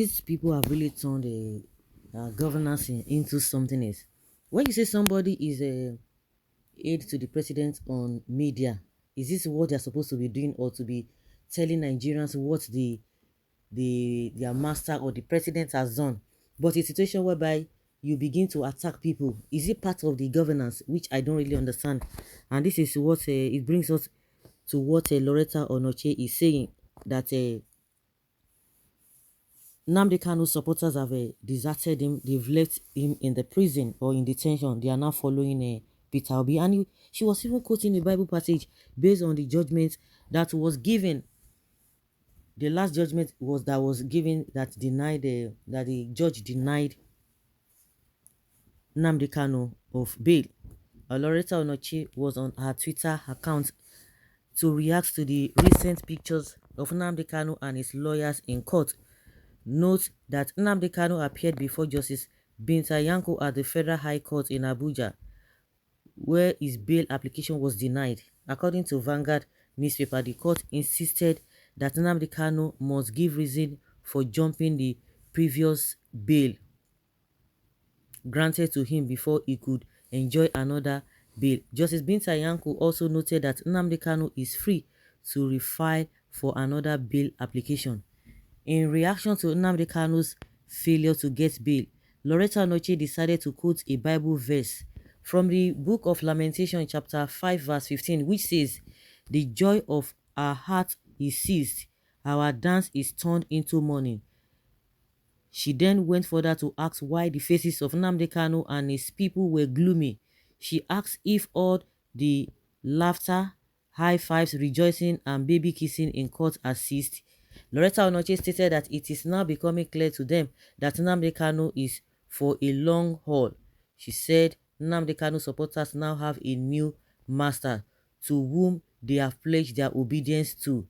these people have really turned governance into something else. When you say somebody is a aide to the president on media, is this what they're supposed to be doing, or to be telling Nigerians what their master or the president has done? But a situation whereby you begin to attack people, is it part of the governance, which I don't really understand? And this is what it brings us to what Loretta Onoche is saying, that Nnamdi Kanu supporters have deserted him. They've left him in the prison or in detention. They are now following Peter Obi. And she was even quoting a Bible passage based on the judgment that was given. The last judgment was given that denied that the judge denied Nnamdi Kanu of bail. Loretta Onoche was on her Twitter account to react to the recent pictures of Nnamdi Kanu and his lawyers in court. Note that Nnamdi Kanu appeared before Justice Binta Yanko at the Federal High Court in Abuja, where his bail application was denied. According to Vanguard newspaper, the court insisted that Nnamdi Kanu must give reason for jumping the previous bail granted to him before he could enjoy another bail. Justice Binta Yanko also noted that Nnamdi Kanu is free to refile for another bail application. In reaction to Nnamdi Kanu's failure to get bail, Loretta Onoche decided to quote a Bible verse from the Book of Lamentation, chapter 5, verse 15, which says, "The joy of our heart is ceased, our dance is turned into mourning." She then went further to ask why the faces of Nnamdi Kanu and his people were gloomy. She asked if all the laughter, high fives, rejoicing, and baby kissing in court has ceased. Loretta Onoche stated that it is now becoming clear to them that Nnamdi Kanu is for a long haul. She said Nnamdi Kanu supporters now have a new master to whom they have pledged their obedience to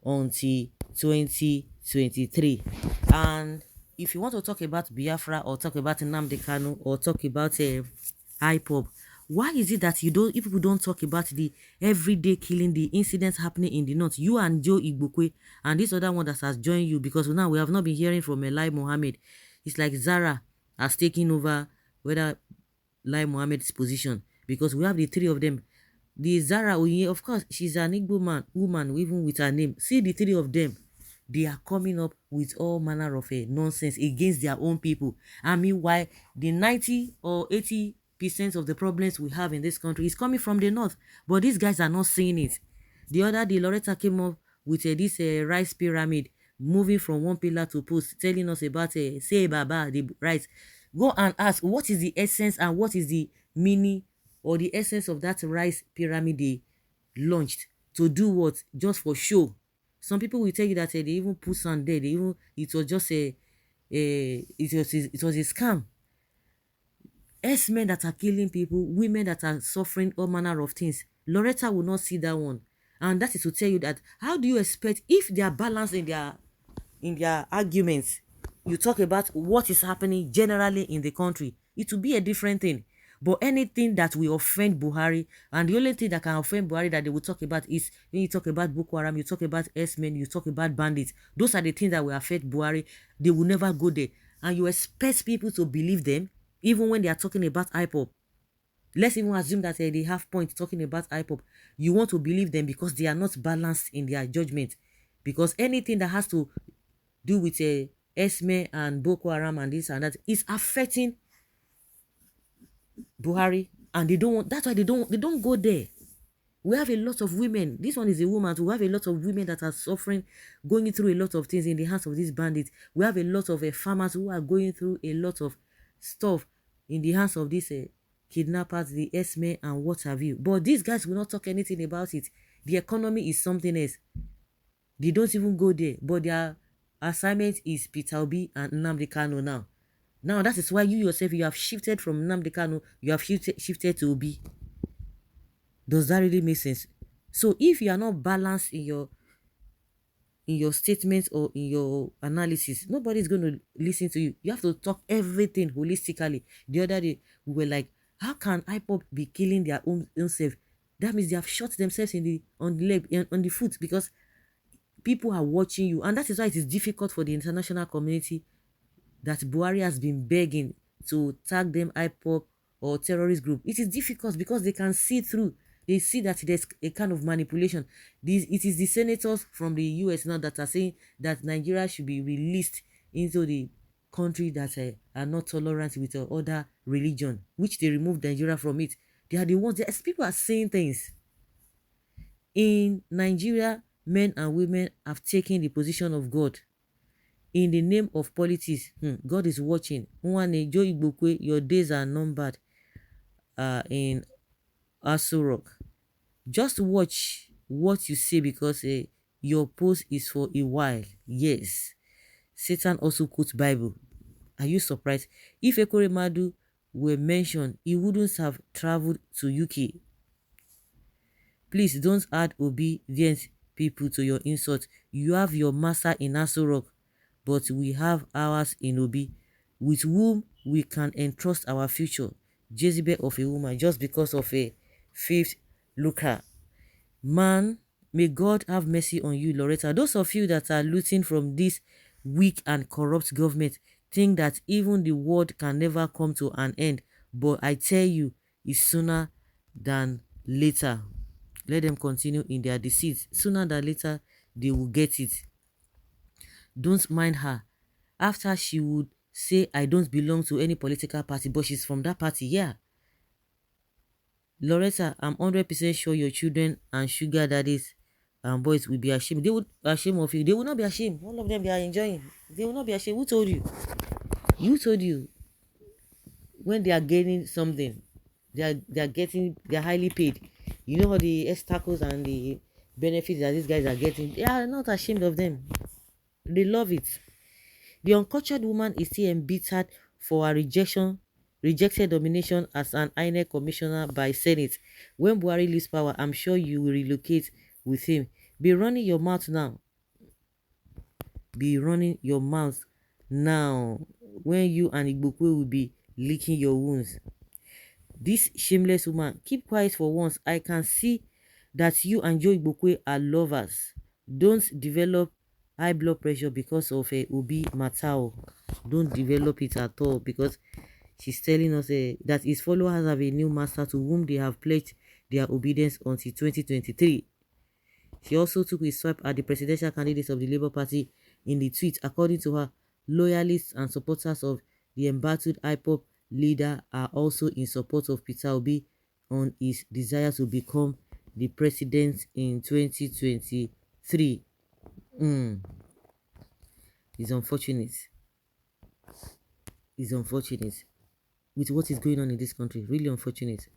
until 2023. And if you want to talk about Biafra, or talk about Nnamdi Kanu, or talk about IPOB, why is it that if people don't talk about the everyday killing, the incidents happening in the north? You and Joe Igbokwe and this other one that has joined you, because now we have not been hearing from Lai Mohammed. It's like Zara has taken over whether Lai Mohammed's position, because we have the three of them. The Zara, of course, she's an Igbo woman, even with her name. See the three of them. They are coming up with all manner of nonsense against their own people. And meanwhile, the 90 or 80% of the problems we have in this country is coming from the north. But these guys are not seeing it. The other day, Loretta came up with this rice pyramid, moving from one pillar to post, telling us about say Baba, the rice. Go and ask, what is the essence and what is the meaning or the essence of that rice pyramid they launched? To do what? Just for show. Some people will tell you that they even put sand there. It was just it was a scam. Men that are killing people, women that are suffering all manner of things. Loretta will not see that one. And that is to tell you that how do you expect, if they are balanced in their arguments, you talk about what is happening generally in the country, it will be a different thing. But anything that will offend Buhari, and the only thing that can offend Buhari that they will talk about is when you talk about Boko Haram, you talk about S-men, you talk about bandits. Those are the things that will affect Buhari. They will never go there. And you expect people to believe them, even when they are talking about IPOB. Let's even assume that they have points talking about IPOB. You want to believe them because they are not balanced in their judgment. Because anything that has to do with S-men and Boko Haram and this and that is affecting Buhari, and they don't want. That's why they don't go there. We have a lot of women. This one is a woman. We have a lot of women that are suffering, going through a lot of things in the hands of these bandits. We have a lot of farmers who are going through a lot of stuff in the hands of these kidnappers, the S-men, and what have you. But these guys will not talk anything about it. The economy is something else. They don't even go there. But their assignment is Peter Obi and Nnamdi Kanu now. Now that is why you yourself, you have shifted from Nnamdi Kanu, you have shifted to Obi. Does that really make sense? So if you are not balanced in your statements or in your analysis, nobody's going to listen to you. You have to talk everything holistically. The other day, we were like, how can IPOB be killing their own self? That means they have shot themselves on the leg, on the foot, because people are watching you, and that is why it is difficult for the international community that Buhari has been begging to tag them IPOB or terrorist group. It is difficult because they can see through. They see that there's a kind of manipulation. It is the senators from the US now that are saying that Nigeria should be released into the country that are not tolerant with other religion, which they removed Nigeria from it. They are the ones, as people are saying things. In Nigeria, men and women have taken the position of God in the name of politics. God is watching. Nwane Joe Igbokwe, your days are numbered in Aso Rock. Just watch what you say, because your post is for a while. Yes. Satan also quotes Bible. Are you surprised? If Ekweremadu were mentioned, he wouldn't have traveled to UK. Please don't add obedient people to your insult. You have your master in Aso Rock, but we have ours in Obi, with whom we can entrust our future. Jezebel of a woman, just because of a fifth lucre. Man, may God have mercy on you, Loretta. Those of you that are looting from this weak and corrupt government think that even the world can never come to an end. But I tell you, it's sooner than later. Let them continue in their deceit. Sooner than later, they will get it. Don't mind her. After she would say, I don't belong to any political party, but she's from that party, yeah. Loretta, I'm 100% sure your children and sugar daddies and boys will be ashamed. They would ashamed of you. They will not be ashamed. All of them, they are enjoying. They will not be ashamed. Who told you? You told you. When they are gaining something, they are highly paid. You know how the obstacles and the benefits that these guys are getting, they are not ashamed of them. They love it. The uncultured woman is still embittered for her rejected nomination as an INEC commissioner by Senate. When Buhari leaves power, I'm sure you will relocate with him. Be running your mouth now. Be running your mouth now. When you and Igbokwe will be licking your wounds. This shameless woman, keep quiet for once. I can see that you and Joe Igbokwe are lovers. Don't develop high blood pressure because of a Obi Matao. Don't develop it at all, because she's telling us that his followers have a new master to whom they have pledged their obedience until 2023. She also took a swipe at the presidential candidates of the Labour Party in the tweet. According to her, loyalists and supporters of the embattled IPOB leader are also in support of Peter Obi on his desire to become the president in 2023. It's unfortunate. It's unfortunate with what is going on in this country. Really unfortunate.